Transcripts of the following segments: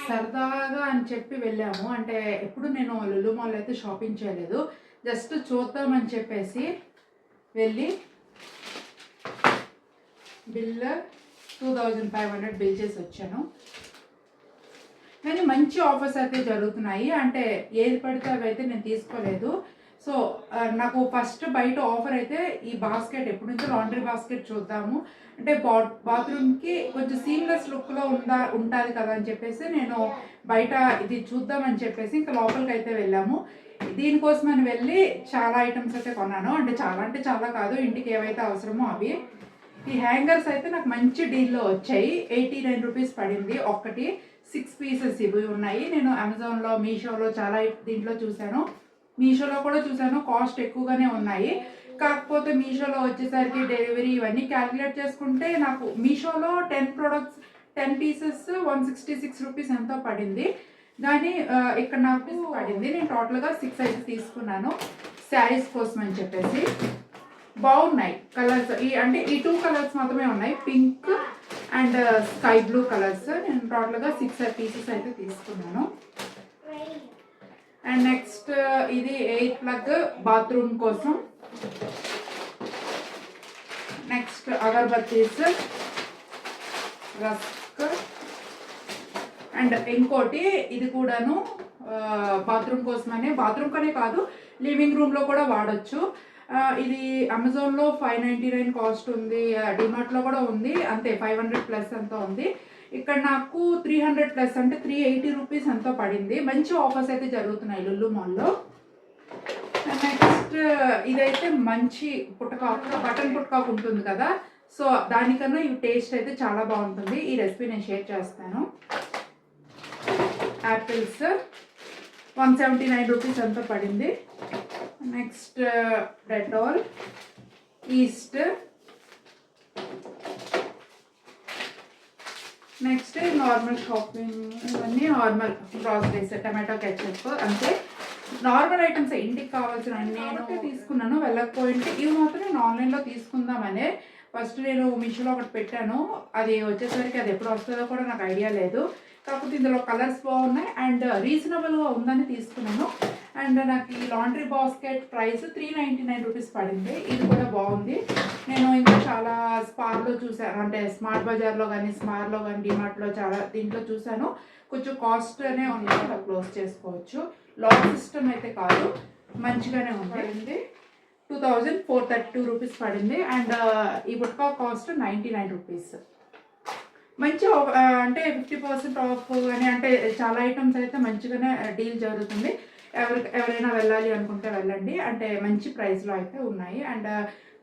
సరదాగా అని చెప్పి వెళ్ళాము. అంటే ఎప్పుడు నేను లులు మాల్ అయితే షాపింగ్ చేయలేదు. జస్ట్ చూద్దామని చెప్పేసి వెళ్ళి బిల్ 2500 బిల్ చేసి వచ్చాను. కానీ మంచి ఆఫర్స్ అయితే జరుగుతున్నాయి. అంటే ఏది పడితే అవి అయితే నేను తీసుకోలేదు. సో నాకు ఫస్ట్ బయట ఆఫర్ అయితే ఈ బాస్కెట్ ఎప్పటి నుంచో లాండ్రీ బాస్కెట్ చూద్దాము, అంటే బాత్రూమ్కి కొంచెం సీమ్లెస్ లుక్లో ఉంటుంది కదా అని చెప్పేసి నేను బయట ఇది చూద్దామని చెప్పేసి ఇంకా లోపలికి అయితే వెళ్ళాము. దీనికోసమని వెళ్ళి చాలా ఐటమ్స్ అయితే కొన్నాను. అంటే చాలా కాదు, ఇంటికి ఏవైతే అవసరమో అవి. ఈ హ్యాంగర్స్ అయితే నాకు మంచి డీల్లో వచ్చాయి. 89 రూపీస్ పడింది ఒక్కటి. 6 పీసెస్ ఇవి ఉన్నాయి. నేను అమెజాన్లో, మీషోలో చాలా దీంట్లో చూశాను, మీషోలో కూడా చూశాను. కాస్ట్ ఎక్కువగానే ఉన్నాయి. కాకపోతే మీషోలో వచ్చేసరికి డెలివరీ ఇవన్నీ క్యాలిక్యులేట్ చేసుకుంటే నాకు మీషోలో 10 ప్రొడక్ట్స్ 10 పీసెస్ 166 రూపీస్ ఎంతో పడింది. కానీ ఇక్కడ నాకు పడింది. నేను టోటల్గా 6 అయితే తీసుకున్నాను శారీస్ కోసం అని చెప్పేసి. బాగున్నాయి కలర్స్. అంటే ఈ 2 కలర్స్ మాత్రమే ఉన్నాయి, pink and sky blue colours. నేను టోటల్గా 6 పీసెస్ అయితే తీసుకున్నాను. అండ్ నెక్స్ట్ ఇది 8 ప్లగ్ బాత్రూమ్ కోసం. నెక్స్ట్ అగర్బత్తీస్, రస్క్, అండ్ ఇంకోటి ఇది కూడాను బాత్రూమ్ కోసమనే. బాత్రూమ్ కనే కాదు, లివింగ్ రూమ్లో కూడా వాడచ్చు. ఇది అమెజాన్లో 599 కాస్ట్ ఉంది, డిమార్ట్లో కూడా ఉంది అంతే, 500 ప్లస్ ఎంతో ఉంది. ఇక్కడ నాకు 300 ప్లస్ అంటే 380 రూపీస్ ఎంతో పడింది. మంచి ఆఫర్స్ అయితే జరుగుతున్నాయి లులు మాల్లో. నెక్స్ట్ ఇదైతే మంచి పుట్టకాకు, బటన్ పుట్టకాకు ఉంటుంది కదా, సో దానికన్నా ఈ టేస్ట్ అయితే చాలా బాగుంటుంది. ఈ రెసిపీ నేను షేర్ చేస్తాను. యాపిల్స్ 179 రూపీస్ ఎంతో పడింది. Next Dettol, east, next normal shopping, ఇవన్నీ నార్మల్ గ్రాసరీస్, టమాటో కెచప్ అంతే, నార్మల్ ఐటమ్స్ ఇంటికి కావాల్సిన నేను తీసుకున్నాను. వెళ్ళకపోయింటే ఇవి మాత్రం నేను ఆన్లైన్లో తీసుకుందామనే. ఫస్ట్ నేను మీషోలో ఒకటి పెట్టాను, అది వచ్చేసరికి అది ఎప్పుడు వస్తుందో కూడా నాకు ఐడియా లేదు. కాకపోతే ఇందులో కలర్స్ బాగున్నాయి అండ్ రీజనబుల్గా ఉందని తీసుకున్నాను. అండ్ నాకు ఈ లాండ్రీ బాస్కెట్ ప్రైస్ 399 రూపీస్ పడింది. ఇది కూడా బాగుంది. నేను ఇంకా చాలా స్పార్లో చూసాను, అంటే స్మార్ట్ బజార్లో కానీ, స్మార్ట్లో కానీ, డిమార్ట్లో చాలా దీంట్లో చూశాను. కొంచెం కాస్ట్నే ఉన్నాయి, అలా క్లోజ్ చేసుకోవచ్చు. లాక్ సిస్టమ్ అయితే కాదు, మంచిగానే ఉంది. 2432 రూపీస్ పడింది. అండ్ ఈ బుట్కా కాస్ట్ 99 రూపీస్. మంచి అంటే 50% ఆఫ్ కానీ, అంటే చాలా ఐటమ్స్ అయితే మంచిగానే డీల్ జరుగుతుంది. ఎవరైనా వెళ్ళాలి అనుకుంటే వెళ్ళండి, అంటే మంచి ప్రైస్లో అయితే ఉన్నాయి. అండ్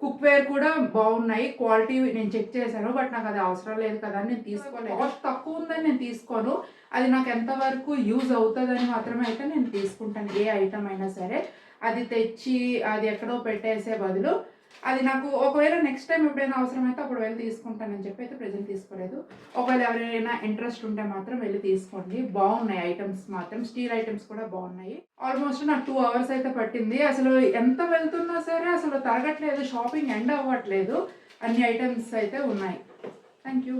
కుక్వేర్ కూడా బాగున్నాయి, క్వాలిటీ నేను చెక్ చేశాను. బట్ నాకు అది అవసరం లేదు కదా అని నేను తీసుకోలేదు. కాస్ట్ తక్కువ ఉందని నేను తీసుకోను, అది నాకు ఎంతవరకు యూజ్ అవుతుందని మాత్రమే అయితే నేను తీసుకుంటాను. ఏ ఐటమ్ అయినా సరే అది తెచ్చి అది ఎక్కడో పెట్టేసే బదులు అది నాకు ఒకవేళ నెక్స్ట్ టైం ఎప్పుడైనా అవసరమైతే అప్పుడు వెళ్ళి తీసుకుంటానని చెప్పి అయితే ప్రెజెంట్ తీసుకోలేదు. ఒకవేళ ఎవరైనా ఇంట్రెస్ట్ ఉంటే మాత్రం వెళ్ళి తీసుకోండి. బాగున్నాయి ఐటమ్స్ మాత్రం, స్టీల్ ఐటమ్స్ కూడా బాగున్నాయి. ఆల్మోస్ట్ నాకు 2 అవర్స్ అయితే పట్టింది. అసలు ఎంత వెళ్తున్నా సరే అసలు తరగట్లేదు, షాపింగ్ ఎండ్ అవ్వట్లేదు, అన్ని ఐటమ్స్ అయితే ఉన్నాయి. Thank you.